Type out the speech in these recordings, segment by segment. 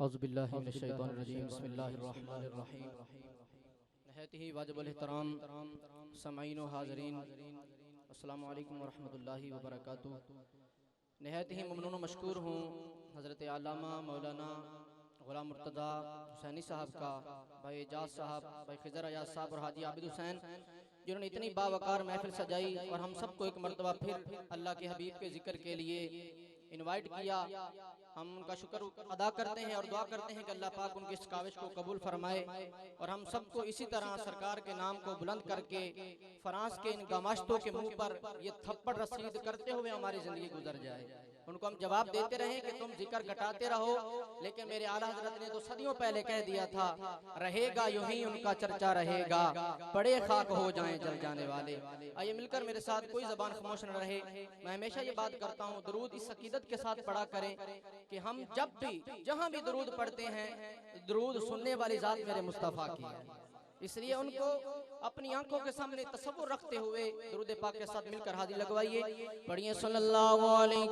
औज़ुबिल्लाहि मिनश्शैतानिर्रजीम बिस्मिल्लाहिर्रहमानिर्रहीम नहायती वाजिबुल एहतराम समाईन व हाज़रीन अस्सलामु अलैकुम व रहमतुल्लाहि व बरकातुहू। नहायती ममनून मशकूर हूँ हज़रत आल्लामा मौलाना ग़ुलाम मुर्तज़ा हुसैनी साहब का, भाई एजाज साहब, भाई खिज़र अयाज साहब और हाजी आबिद हुसैन, जिन्होंने इतनी बावकार महफिल सजाई और हम सबको एक मरतबा फिर अल्लाह के हबीब के जिक्र के लिए इनवाइट किया। हम उनका शुक्र अदा करते हैं और दुआ करते हैं कि अल्लाह पाक उनकी इस काविश को कबूल फरमाए और हम सबको इसी तरह सरकार के नाम को बुलंद करके फ्रांस के इन गमाश्तों के मुंह पर ये थप्पड़ रसीद करते हुए हमारी ज़िंदगी गुजर जाए। उनको हम जवाब देते रहे कि तुम जिक्र घटाते रहो, लेकिन मेरे आला हज़रत ने तो सदियों पहले कह दिया था, रहेगा यूं ही उनका चर्चा रहेगा, बड़े खाक हो जाएं जल जाने वाले। आइए मिलकर मेरे साथ, कोई ज़बान खामोश न रहे। मैं हमेशा ये बात करता हूँ, दरूद इस अकीदत के साथ पढ़ा करें कि हम जब भी जहाँ भी दरूद पढ़ते हैं, दरूद सुनने वाली ज़ात मेरे मुस्तफ़ा की है, इसलिए उनको अपनी आंखों के सामने तसव्वुर रखते हुए दरूद पाक के साथ मिलकर हाजिर लगवाइए। पढ़िए सल्लल्लाहु अलैहि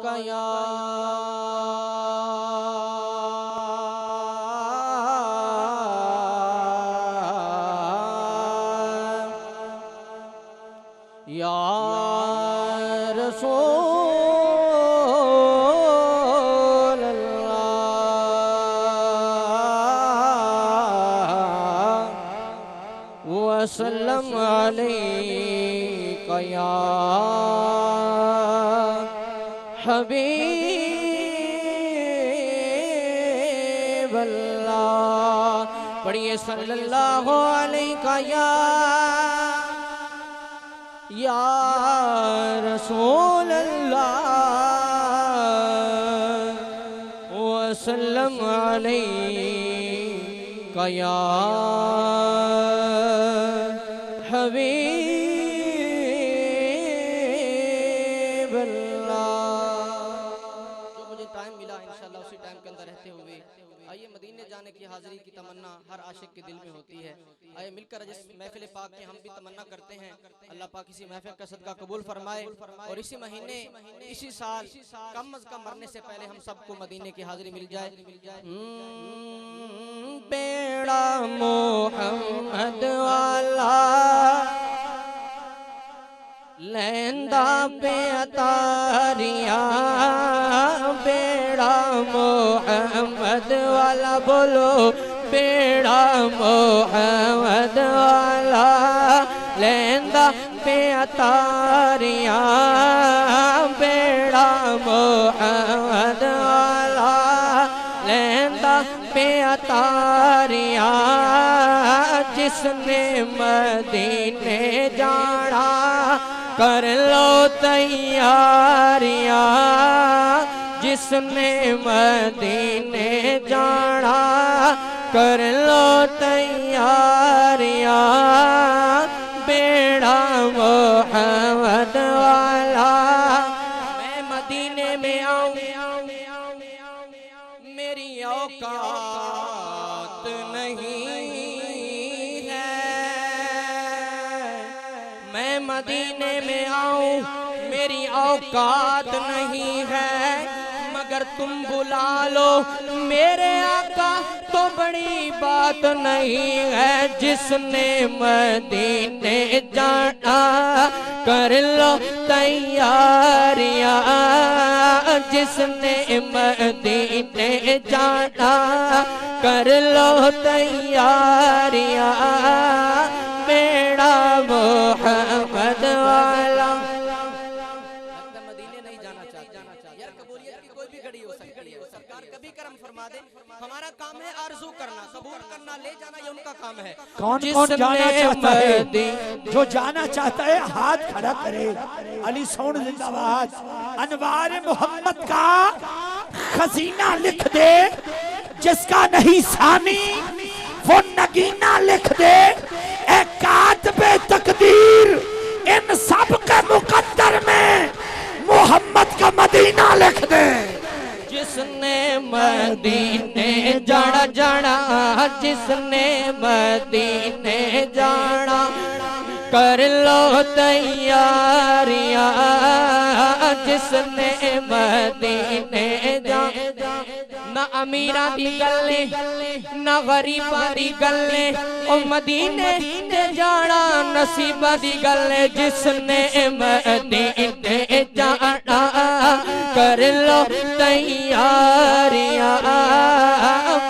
या रसूल वसल्लम अलैका या हबीब अल्लाह। पढ़िए सल्लल्लाहु अलैका या रसूल अल्लाह वसल्लम अलैका या हबीब अल्लाह। जो मुझे टाइम मिला इंशाअल्लाह उसी टाइम के अंदर रहते हुए आइए मदीने जाने की हाज़िरी की तमन्ना हर आशिक के दिल में होती है। आइए मिलकर जिस महफिल पाक में हम भी तमन्ना करते हैं, अल्लाह पाक इसी महफिल का सदका कबूल फरमाए और इसी महीने इसी साल कम अज़ कम मरने से पहले हम सबको मदीने की हाज़िरी मिल जाए। बेड़ा मोहम्मद वाला लैंदा पे अतारिया, बेड़ा मोहम्मद वाला बोलो, बेड़ा मोहम्मद वाला लैंदा पे अतारिया, बेड़ा मोहम्मद वाला लैंदा पे अतारिया, जिसने मदीने जाना कर लो तैयारियां, जिसने मदीने जाना कर लो तैयारियां, बेड़ा मोहम्मद वाला मैं मदीने में आऊं, मेरी औकात नहीं है, मैं मदीने में आऊं मेरी औकात नहीं है, मगर तुम बुला लो मेरे आका तो बड़ी बात नहीं है, जिसने मदीने जाना कर लो तैयारियां, जिसने मदीने जाना कर लो तैयारियां, बेड़ा मोहम्मद वाला। मदीने नहीं जाना चाहते यार, कबूलियत की कोई भी घड़ी हो सकती है, सरकार कभी करम फरमा दे। हमारा काम है आरज़ू करना, कबूल करना, ले जाना ये उनका काम है। कौन कौन जाना चाहता है? जो जाना चाहता है हाथ खड़ा करे। अली सोन जिंदाबाद। अनवार मोहम्मद का खजीना लिख दे, जिसका नहीं सानी वो नगीना लिख दे। ए कातबे तकदीर इन सब के मुकद्दर में मोहम्मद का मदीना लिख दे। जिसने मदीने जाना जाना, जिसने मदीने जाना कर लो तैयारियां जिसने मदीने जा ना अमीरा दी गल्ले ना गरीबा दी गल्ले ओ मदीने ते जाना नसीबा दी गल्ले जिसने मदीने जाना कर लो तैयारियां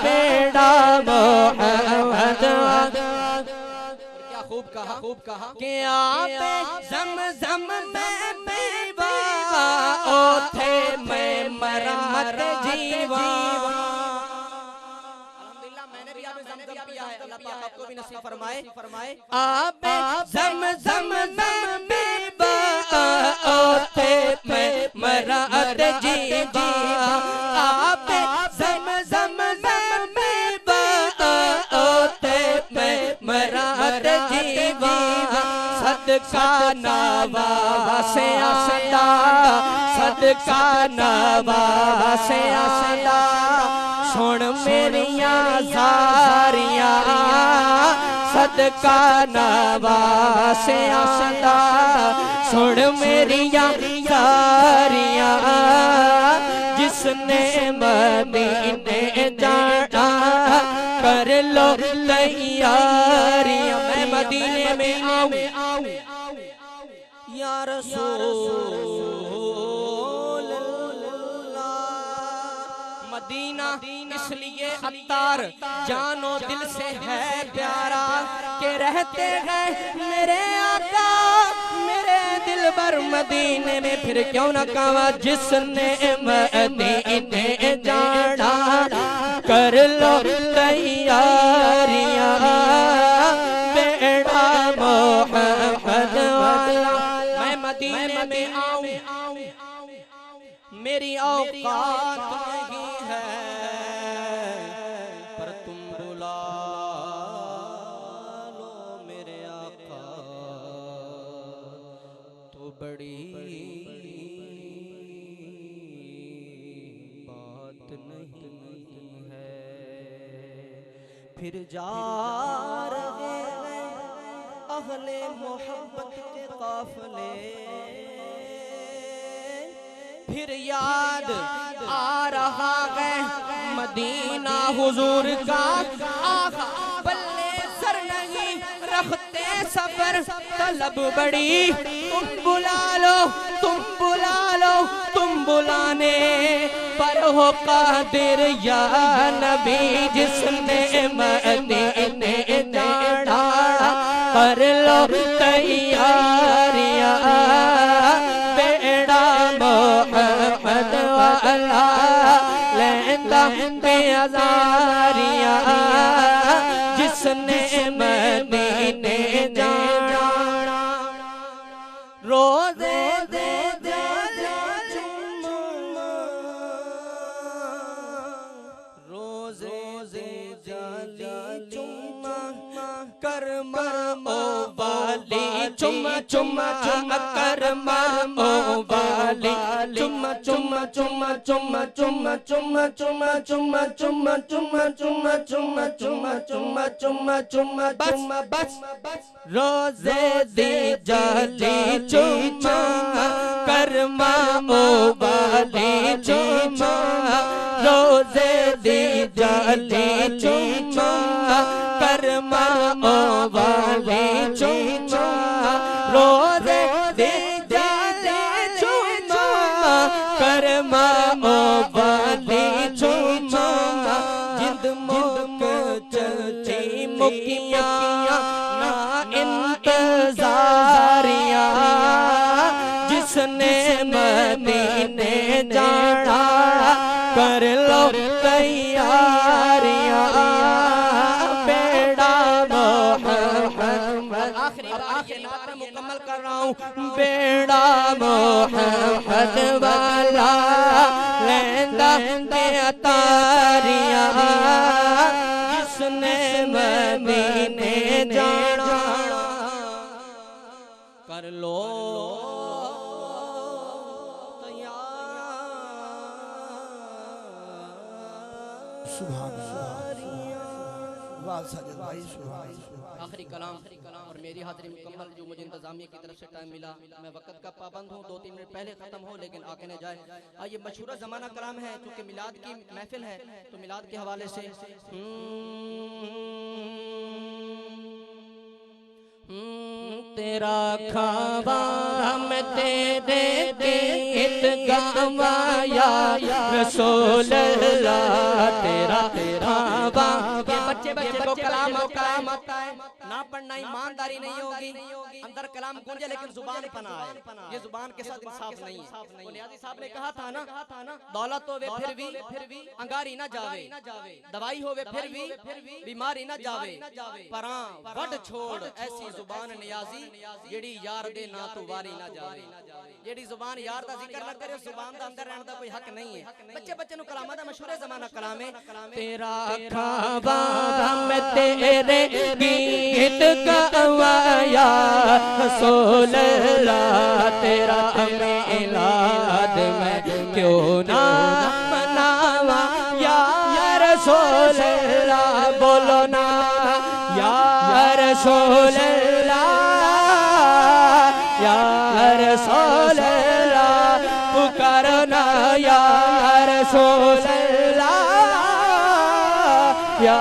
बेड़ा मोहम्मद खूब कहा कि आप ज़म में पीवा ओथे मैं मरमत जीवा। अल्हम्दुलिल्लाह मैंने भी आपे ज़म पिया है, अल्लाह पाक आपको भी नसीब फरमाए। आप ज़म में पीवा ओथे मैं मरमत जीवा। आप ज़म में पीवा ओथे मैं मरमत जीवा। सदका नवासे आसदा सदका नवासे आसदा सुन मेरिया ज़ारियां सदका नवासे आसदा सुन मेरिया ज़ारियां जिसने मदीने जाना कर लो तैयारियां मैं मदीने में आऊं या रसूल अल्लाह। मदीना इसलिए अत्तार जानो दिल से है प्यारा के रहते हैं मेरे आका मेरे दिल भर मदीने में। फिर क्यों न कहा जिसने मदीने जाना कर लो तैयारियां बेड़ा मोहम्मद वाला। मैं मदीने में आऊं मेरी औकात नहीं है पर तुम बुला लो मेरे आका तो बड़ी बात नहीं है। फिर जा रहे हैं अहले मोहब्बत के काफले फिर याद आ रहा है मदीना हुजूर का आका बल्ले सर नहीं रखते सफर तलब बड़ी तुम बुला लो तुम बुलाने पर हो कादिर या नबी जिसने मदीने जाना कर लो तैयारियां बेड़ा मोहम्मद वाला लेंदा बेअज़ारियां जिसने मदीने जाना रोज़े दे कर्मा ओ वाली चुम्मा चुम्मा चुम्मा कर्मा ओ वाली चुम्मा चुम्मा चुम्मा चुम्मा चुम्मा चुम्मा चुम्मा चुम्मा चुम्मा चुम्मा चुम्मा चुम्मा चुम्मा चुम्मा चुम्मा चुम्मा चुम्मा बस रोज़े दी जाली चुम्मा कर्मा ओ वाली चुम्मा रोज़े दी जाली चुम्मा कर्मा ओ वाली चुम्मा रोज़े दी जाली चुम्मा कर्मा ओ वाली चुम्मा जिंद मुक चलती मुकिया ना इंतज़ारियां जिसने मदीने जाना कर लो तैयारियां बेड़ा मोहम्मद। आखिरी बात मुकम्मल कर रहा हूँ बेड़ा मोहम्मद वाला लेंदा बेअतारियां जिसने मदीने जाना कर लो सुभान अल्लाह वाह साजिद भाई सुभान अल्लाह। आखिरी कलाम और मेरी हाजिरी मुकम्मल जो मुझे इंतजामिया की तरफ से टाइम मिला, मैं वक्त का पाबंद हूँ, 2-3 मिनट पहले खत्म हो लेकिन आके न जाए। ये मशहूर ज़माना कलाम है, चूँकि मिलाद की महफिल है तो मिलाद के हवाले से तेरा खावा मैं तेरे गीत गवाया रसूल अल्लाह तेरा खावा। ये बच्चे को कलाम आता है ना पढ़ना ईमानदारी नहीं होगी, अंदर कलाम गूंजे लेकिन जुबान पना है, ये जुबान के साथ इंसाफ नहीं है। नियाज़ी साहब ने कहा था ना, दौलत होवे फिर भी अंगारी ना जावे, दवाई होवे फिर भी बीमारी ना जावे, परां वड छोड़ ऐसी जुबान नियाज़ी जेड़ी यार दे ना तो वारी ना जावे। जेड़ी जुबान यार दा जिक्र ना करे, जुबान दा अंदर रहने दा कोई हक नहीं है। बच्चे नु कलाम दा मशहूर ज़माना कलाम है। तेरा खावा मैं तेरे गीत गवाया रसूल अल्लाह तेरा मिलाद मैं क्यों ना मनावा या रसूल अल्लाह। बोलो ना या रसूल अल्लाह या रसूल अल्लाह, पुकारो ना या रसूल अल्लाह या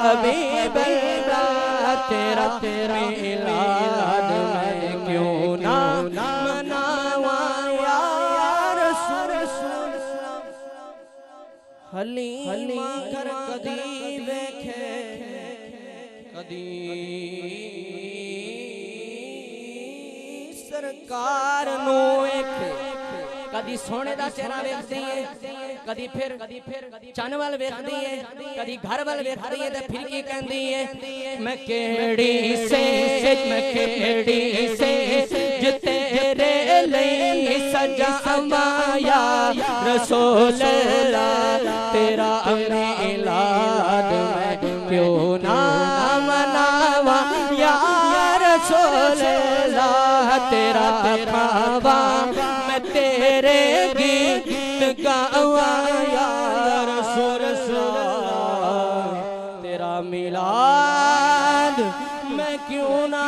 हबीब अल्लाह तेरा मिलाद मैं क्यों ना मनावा या रसूल अल्लाह। हलीमा कर कदी वेखे कदी सरकार नु वेखे, कदी सोने दा चेहरा वेखदी है, कदी फिर चन वाल वेखदी है, कदी घर वाल वेखदी है, ते फिर की कहंदी है मैं केड़ी से जो तेरे लिए सजावाया रसूल अल्लाह तेरा मिलाद मैं क्यों ना मनावा या रसूल अल्लाह तेरा खावा मैं तेरे गीत गवाया रसूल अल्लाह तेरा मिलाद मैं क्यों ना